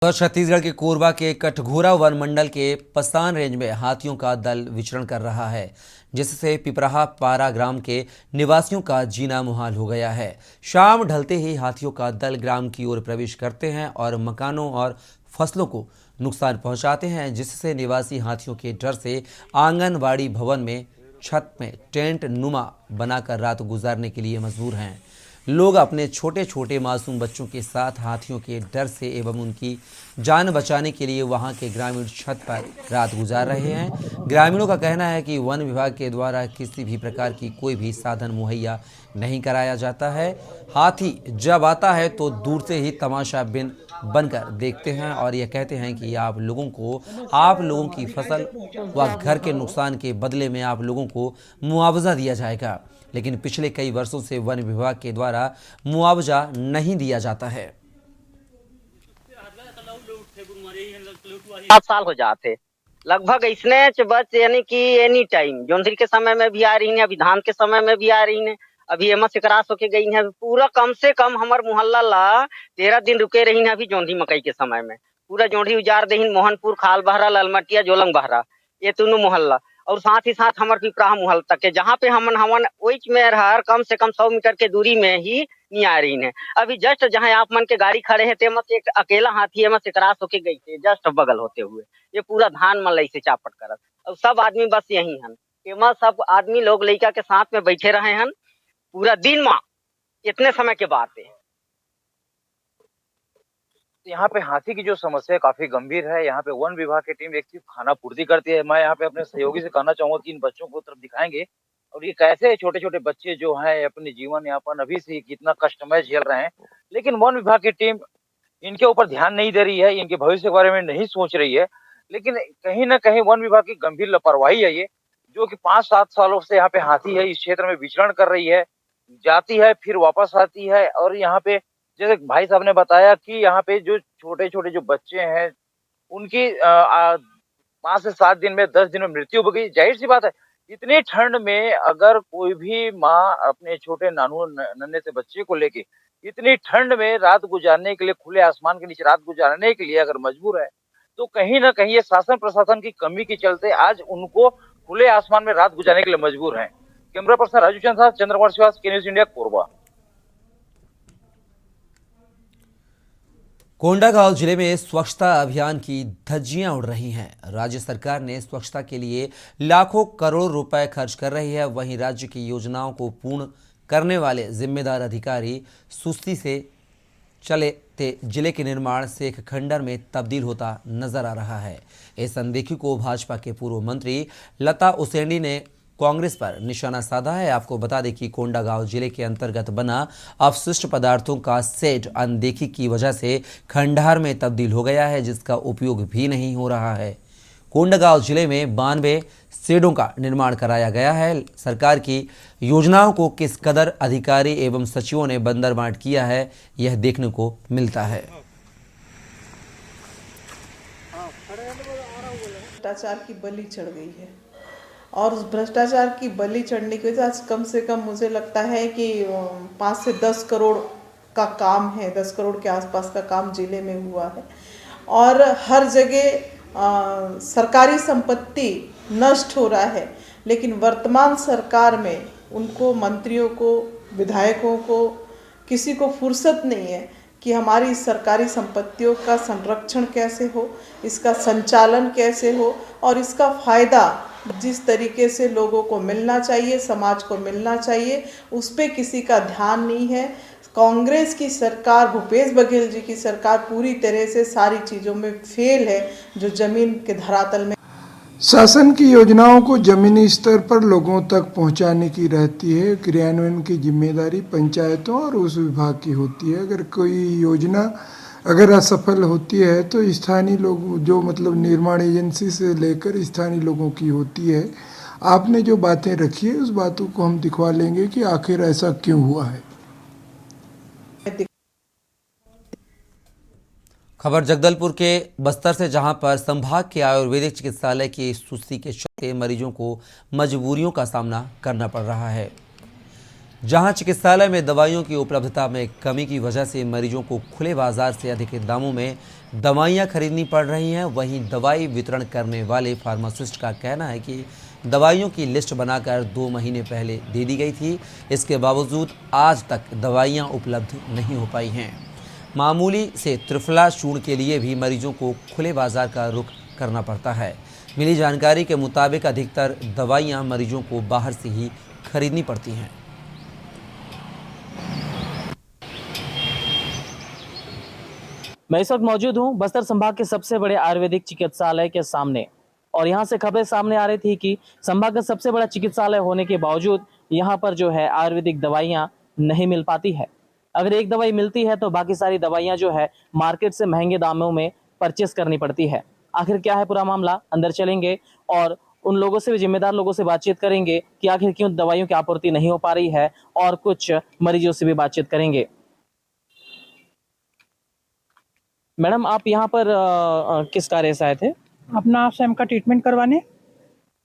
तो छत्तीसगढ़ के कोरबा के कटघोरा वन मंडल के पसान रेंज में हाथियों का दल विचरण कर रहा है, जिससे पिपराहा पारा ग्राम के निवासियों का जीना मुहाल हो गया है। शाम ढलते ही हाथियों का दल ग्राम की ओर प्रवेश करते हैं और मकानों और फसलों को नुकसान पहुंचाते हैं, जिससे निवासी हाथियों के डर से आंगनबाड़ी भवन में छत में टेंट नुमा बनाकर रात गुजारने के लिए मजबूर हैं। लोग अपने छोटे छोटे मासूम बच्चों के साथ हाथियों के डर से एवं उनकी जान बचाने के लिए वहां के ग्रामीण छत पर रात गुजार रहे हैं। ग्रामीणों का कहना है कि वन विभाग के द्वारा किसी भी प्रकार की कोई भी साधन मुहैया नहीं कराया जाता है। हाथी जब आता है तो दूर से ही तमाशा बिन बनकर देखते हैं और यह कहते हैं कि आप लोगों की फसल व घर के नुकसान के बदले में आप लोगों को मुआवजा दिया जाएगा, लेकिन पिछले कई वर्षों से वन विभाग के द्वारा मुआवजा नहीं दिया जाता है। 7 साल हो जाते लगभग इसने बस यानी कि एनी टाइम जोंधरी के समय में भी आ रही है, अभी धान के समय में भी आ रही है, अभी एमा से क्रॉस होके गई है। पूरा कम से कम हमार मोहल्ला ला 13 दिन रुके रही है। अभी जोंधरी मकई के समय में पूरा जोंधरी उजार दही, मोहनपुर, खाल बहरा, ललमटिया, जोलंग बहरा, ये तीनों मोहल्ला और साथ ही साथ हमार पिपराहा मोहल्ला तक के जहाँ पे हमन हमन ओइच में रह कम से कम 100 मीटर के दूरी में ही नहीं आ रही है। अभी जस्ट जहाँ आप मन के गाड़ी खड़े हैं तेमा से एक अकेला हाथी एमा से क्रॉस होके गई थे, जस्ट बगल होते हुए ये पूरा धान मन से चापट करत और सब आदमी बस यही हन। एमा सब आदमी लोग लइका के साथ में बैठे रहे हन पूरा दिन माँ इतने समय के बाद है। यहाँ पे हाथी की जो समस्या है काफी गंभीर है। यहाँ पे वन विभाग की टीम एक सिर्फ खाना पूर्ति करती है। मैं यहाँ पे अपने सहयोगी से कहना चाहूंगा कि इन बच्चों को तरफ दिखाएंगे और ये कैसे छोटे छोटे बच्चे जो हैं अपने जीवन यापन अभी से कितना कष्टमय झेल रहे हैं, लेकिन वन विभाग की टीम इनके ऊपर ध्यान नहीं दे रही है, इनके भविष्य के बारे में नहीं सोच रही है। लेकिन कहीं ना कहीं वन विभाग की गंभीर लापरवाही है ये, जो कि 5-7 सालों से यहाँ पे हाथी है इस क्षेत्र में विचरण कर रही है, जाती है फिर वापस आती है। और यहाँ पे जैसे भाई साहब ने बताया कि यहाँ पे जो छोटे छोटे जो बच्चे हैं उनकी 5 से 7 दिन में 10 दिन में मृत्यु हो गई। जाहिर सी बात है, इतनी ठंड में अगर कोई भी माँ अपने छोटे नानू नन्हे से बच्चे को लेके इतनी ठंड में रात गुजारने के लिए खुले आसमान के नीचे रात गुजारने के लिए अगर मजबूर है, तो कहीं ना कहीं ये शासन प्रशासन की कमी के चलते आज उनको खुले आसमान में रात गुजारने के लिए मजबूर है। कैमरा पर्सन राजू चंद साहब, चंद्रकुमार श्रीवास, के न्यूज इंडिया, कोरबा। कोंडागांव जिले में स्वच्छता अभियान की धज्जियां उड़ रही हैं। राज्य सरकार ने स्वच्छता के लिए लाखों करोड़ रुपए खर्च कर रही है, वहीं राज्य की योजनाओं को पूर्ण करने वाले जिम्मेदार अधिकारी सुस्ती से चलते जिले के निर्माण से एक खंडर में तब्दील होता नजर आ रहा है। इस अनदेखी को भाजपा के पूर्व मंत्री लता उसेंडी ने कांग्रेस पर निशाना साधा है। आपको बता दें कि कोंडागांव जिले के अंतर्गत बना अपशिष्ट पदार्थों का शेड अनदेखी की वजह से खंडहर में तब्दील हो गया है, जिसका उपयोग भी नहीं हो रहा है। कोंडागांव जिले में 92 शेडों का निर्माण कराया गया है। सरकार की योजनाओं को किस कदर अधिकारी एवं सचिवों ने बंदरबांट किया है, यह देखने को मिलता है। भ्रष्टाचार की बलि चढ़ गई है और उस भ्रष्टाचार की बलि चढ़ने की वजह से कम से कम मुझे लगता है कि 5 से 10 करोड़ का काम है, 10 करोड़ के आसपास का काम जिले में हुआ है और हर जगह सरकारी संपत्ति नष्ट हो रहा है। लेकिन वर्तमान सरकार में उनको, मंत्रियों को, विधायकों को, किसी को फुर्सत नहीं है कि हमारी सरकारी संपत्तियों का संरक्षण कैसे हो, इसका संचालन कैसे हो और इसका फ़ायदा जिस तरीके से लोगों को मिलना चाहिए, समाज को मिलना चाहिए, उस पर किसी का ध्यान नहीं है। कांग्रेस की सरकार, भूपेश बघेल जी की सरकार पूरी तरह से सारी चीज़ों में फेल है, जो जमीन के धरातल में। शासन की योजनाओं को जमीनी स्तर पर लोगों तक पहुंचाने की रहती है। क्रियान्वयन की जिम्मेदारी पंचायतों और उस विभाग की होती है। अगर कोई योजना अगर असफल होती है तो स्थानीय लोग, जो मतलब निर्माण एजेंसी से लेकर स्थानीय लोगों की होती है। आपने जो बातें रखी है उस बातों को हम दिखवा लेंगे कि आखिर ऐसा क्यों हुआ है। खबर जगदलपुर के बस्तर से, जहां पर संभाग के आयुर्वेदिक चिकित्सालय की सुस्ती के चलते मरीजों को मजबूरियों का सामना करना पड़ रहा है। जहां चिकित्सालय में दवाइयों की उपलब्धता में कमी की वजह से मरीजों को खुले बाजार से अधिक दामों में दवाइयां खरीदनी पड़ रही हैं, वहीं दवाई वितरण करने वाले फार्मासिस्ट का कहना है कि दवाइयों की लिस्ट बनाकर 2 महीने पहले दे दी गई थी। इसके बावजूद आज तक दवाइयां उपलब्ध नहीं हो पाई हैं। मामूली से त्रिफला चूर्ण के लिए भी मरीजों को खुले बाजार का रुख करना पड़ता है। मिली जानकारी के मुताबिक अधिकतर दवाइयां मरीजों को बाहर से ही खरीदनी पड़ती हैं। मैं इस वक्त मौजूद हूं बस्तर संभाग के सबसे बड़े आयुर्वेदिक चिकित्सालय के सामने और यहां से खबरें सामने आ रही थी कि संभाग का सबसे बड़ा चिकित्सालय होने के बावजूद यहां पर जो है आयुर्वेदिक दवाइयां नहीं मिल पाती है। अगर एक दवाई मिलती है तो बाकी सारी दवाइयां जो है मार्केट से महंगे दामों में परचेस करनी पड़ती है। आखिर क्या है पूरा मामला, अंदर चलेंगे और उन लोगों से भी, जिम्मेदार लोगों से बातचीत करेंगे कि आखिर क्यों दवाइयों की आपूर्ति नहीं हो पा रही है और कुछ मरीजों से भी बातचीत करेंगे। मैडम, आप यहाँ पर किस कार्य से आए थे? अपना सैम का ट्रीटमेंट करवाने।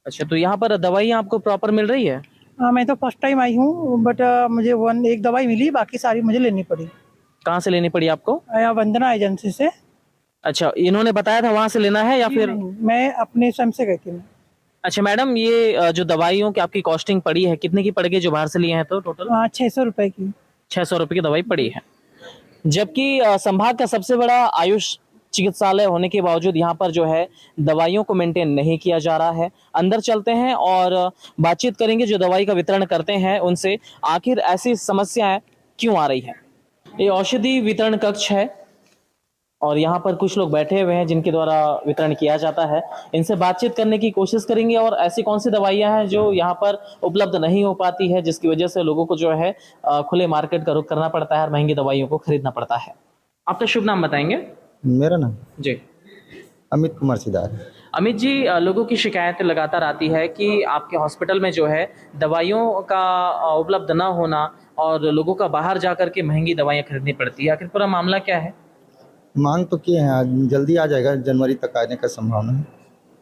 अच्छा, तो यहाँ पर दवाइयाँ आपको प्रॉपर मिल रही है? मैं तो फर्स्ट टाइम आई हूँ, बट मुझे एक दवाई मिली, बाकी सारी मुझे लेनी पड़ी। कहाँ से लेनी पड़ी आपको? यहाँ वंदना एजेंसी से। अच्छा, इन्होंने बताया था वहाँ से लेना है या फिर? नहीं, मैं अपने सैम से गई थी मैं। अच्छा मैडम, ये जो दवाइयों की आपकी कॉस्टिंग पड़ी है कितने की पड़ गई जो बाहर से लिए हैं? तो टोटल 600 रुपए की। 600 रुपये की दवाई पड़ी है, जबकि संभाग का सबसे बड़ा आयुष चिकित्सालय होने के बावजूद यहाँ पर जो है दवाइयों को मेंटेन नहीं किया जा रहा है। अंदर चलते हैं और बातचीत करेंगे जो दवाई का वितरण करते हैं उनसे, आखिर ऐसी समस्याएं क्यों आ रही है। ये औषधि वितरण कक्ष है और यहाँ पर कुछ लोग बैठे हुए हैं जिनके द्वारा वितरण किया जाता है। इनसे बातचीत करने की कोशिश करेंगे और ऐसी कौन सी दवाइयाँ हैं जो यहाँ पर उपलब्ध नहीं हो पाती है जिसकी वजह से लोगों को जो है खुले मार्केट का रुख करना पड़ता है और महंगी दवाइयों को खरीदना पड़ता है। आपका शुभ नाम बताएंगे? मेरा नाम जी अमित कुमार सिदार। अमित जी, लोगों की शिकायत लगातार आती है कि आपके हॉस्पिटल में जो है दवाइयों का उपलब्ध ना होना और लोगों का बाहर जाकर के महंगी दवाइयाँ खरीदनी पड़ती है। आखिर पूरा मामला क्या है? मांग तो किए हैं, जल्दी आ जाएगा, जनवरी तक आने का संभावना है।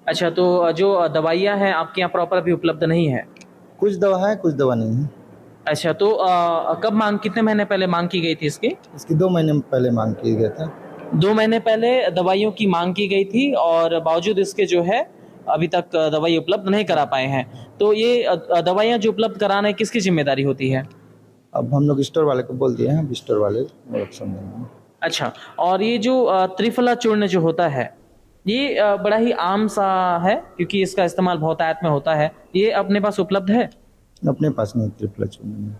अच्छा, तो जो दवाइयाँ हैं आपके यहाँ प्रॉपर अभी उपलब्ध नहीं है? कुछ दवा है, कुछ दवा नहीं है। अच्छा, तो कब मांग, कितने महीने पहले मांग की गई थी इसकी 2 महीने पहले मांग किए गए थे। 2 महीने पहले दवाइयों की मांग की गई थी और बावजूद इसके जो है अभी तक दवाई उपलब्ध नहीं करा पाए हैं। तो ये दवाइयाँ जो उपलब्ध कराना है किसकी जिम्मेदारी होती है? अब हम लोग स्टोर वाले को बोल दिए हैं, स्टोर वाले समझेंगे। अच्छा, और ये जो त्रिफला चूर्ण जो होता है ये बड़ा ही आम सा है क्योंकि इसका इस्तेमाल बहुतायत में होता है, ये अपने पास उपलब्ध है? अपने पास नहीं, त्रिफला चूर्ण नहीं।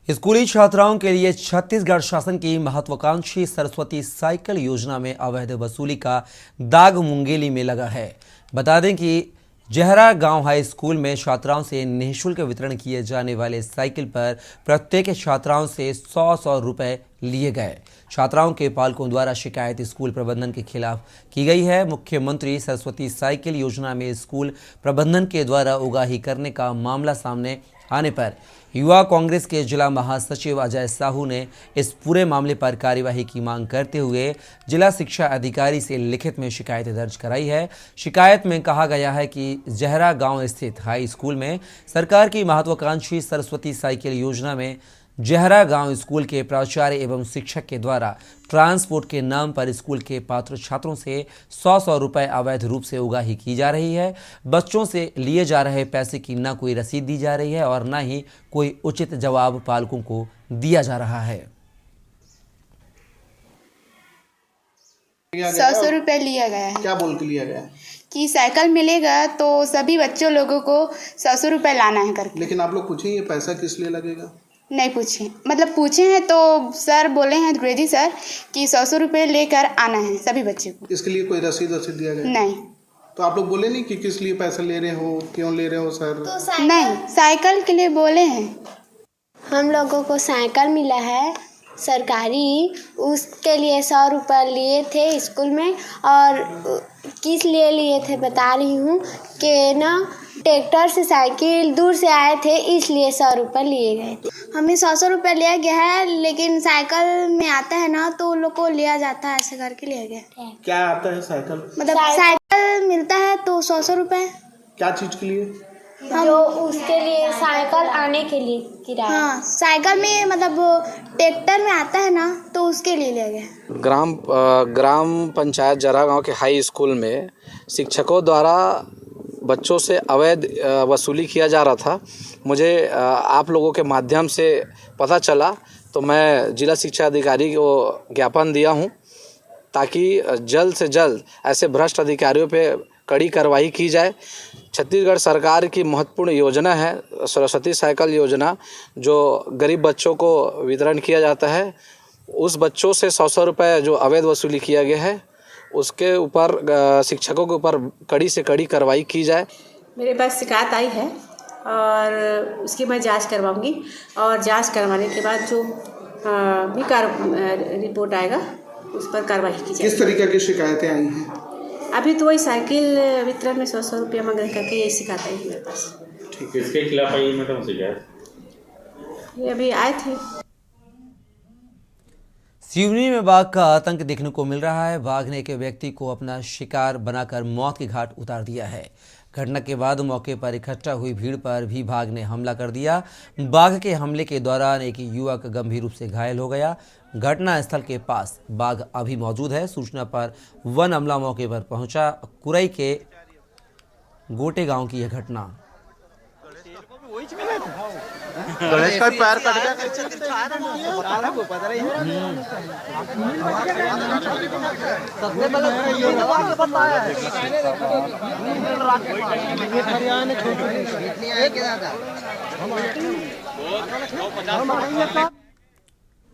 स्कूली छात्राओं के लिए छत्तीसगढ़ शासन की महत्वाकांक्षी सरस्वती साइकिल योजना में अवैध वसूली का दाग मुंगेली में लगा है। बता दें कि जहरा गांव हाई स्कूल में छात्राओं से निःशुल्क वितरण किए जाने वाले साइकिल पर प्रत्येक छात्राओं से 100 रुपए लिए गए। छात्राओं के पालकों द्वारा शिकायत स्कूल प्रबंधन के खिलाफ की गई है। मुख्यमंत्री सरस्वती साइकिल योजना में स्कूल प्रबंधन के द्वारा उगाही करने का मामला सामने आने पर युवा कांग्रेस के जिला महासचिव अजय साहू ने इस पूरे मामले पर कार्यवाही की मांग करते हुए जिला शिक्षा अधिकारी से लिखित में शिकायत दर्ज कराई है। शिकायत में कहा गया है कि जहरा गांव स्थित हाई स्कूल में सरकार की महत्वाकांक्षी सरस्वती साइकिल योजना में जहरा गांव स्कूल के प्राचार्य एवं शिक्षक के द्वारा ट्रांसपोर्ट के नाम पर स्कूल के पात्र छात्रों से 100 रुपए अवैध रूप से उगाही की जा रही है। बच्चों से लिए जा रहे पैसे की न कोई रसीद दी जा रही है और न ही कोई उचित जवाब पालकों को दिया जा रहा है। 100 रुपये लिया गया है। क्या बोल के लिया गया? कि साइकिल मिलेगा तो सभी बच्चों लोगों को 100 रुपये लाना है करके। लेकिन आप लोग पूछे ये पैसा किस लिए लगेगा? नहीं पूछे, मतलब पूछे हैं तो सर बोले हैं द्विवेदी सर कि 100 रुपये लेकर आना है सभी बच्चे को। इसके लिए कोई रसीद दिया गया? नहीं। तो आप लोग बोले नहीं कि किस लिए पैसा ले रहे हो, क्यों ले रहे हो सर? तो नहीं, साइकिल के लिए बोले हैं। हम लोगों को साइकिल मिला है सरकारी, उसके लिए 100 रुपये लिए थे स्कूल में। और किस लिए लिए थे बता रही हूँ कि ना ट्रैक्टर से साइकिल दूर से आए थे इसलिए 100 रुपये लिए गए थे। हमें 100 रुपये लिया गया है, लेकिन साइकिल में आता है ना तो उन लोग को लिया जाता है, ऐसे करके लिया गया। क्या आता है साइकिल? मतलब साइकिल मिलता है तो 100 रुपये। क्या चीज के लिए? जो उसके लिए साइकिल आने के लिए किराया। हाँ, साइकिल में मतलब ट्रैक्टर में आता है ना, तो उसके लिए ले गए। ग्राम पंचायत जरा गांव के हाई स्कूल में शिक्षकों द्वारा बच्चों से अवैध वसूली किया जा रहा था। मुझे आप लोगों के माध्यम से पता चला, तो मैं जिला शिक्षा अधिकारी को ज्ञापन दिया हूं, ताकि जल्द से जल्द ऐसे भ्रष्ट अधिकारियों पे कड़ी कार्रवाई की जाए। छत्तीसगढ़ सरकार की महत्वपूर्ण योजना है सरस्वती साइकिल योजना, जो गरीब बच्चों को वितरण किया जाता है। उस बच्चों से 100 रुपये जो अवैध वसूली किया गया है, उसके ऊपर शिक्षकों के ऊपर कड़ी से कड़ी कार्रवाई की जाए। मेरे पास शिकायत आई है और उसकी मैं जांच करवाऊंगी, और जांच करवाने के बाद जो भी रिपोर्ट आएगा उस पर कार्रवाई की जाएगी। किस तरीके की शिकायतें आई हैं? अभी तो वही साइकिल वितरण में 100 रुपया मांग करके यही शिकायत आई है मेरे पास। ठीक है, इसके खिलाफ आई मैडम शिकायत? ये अभी आए थे। सिवनी में बाघ का आतंक देखने को मिल रहा है। बाघ ने एक व्यक्ति को अपना शिकार बनाकर मौत के घाट उतार दिया है। घटना के बाद मौके पर इकट्ठा हुई भीड़ पर भी बाघ ने हमला कर दिया। बाघ के हमले के दौरान एक युवक गंभीर रूप से घायल हो गया। घटना स्थल के पास बाघ अभी मौजूद है। सूचना पर वन अमला मौके पर पहुंचा। कुरई के गोटे गांव की यह घटना। गणेश का पैर कट गया।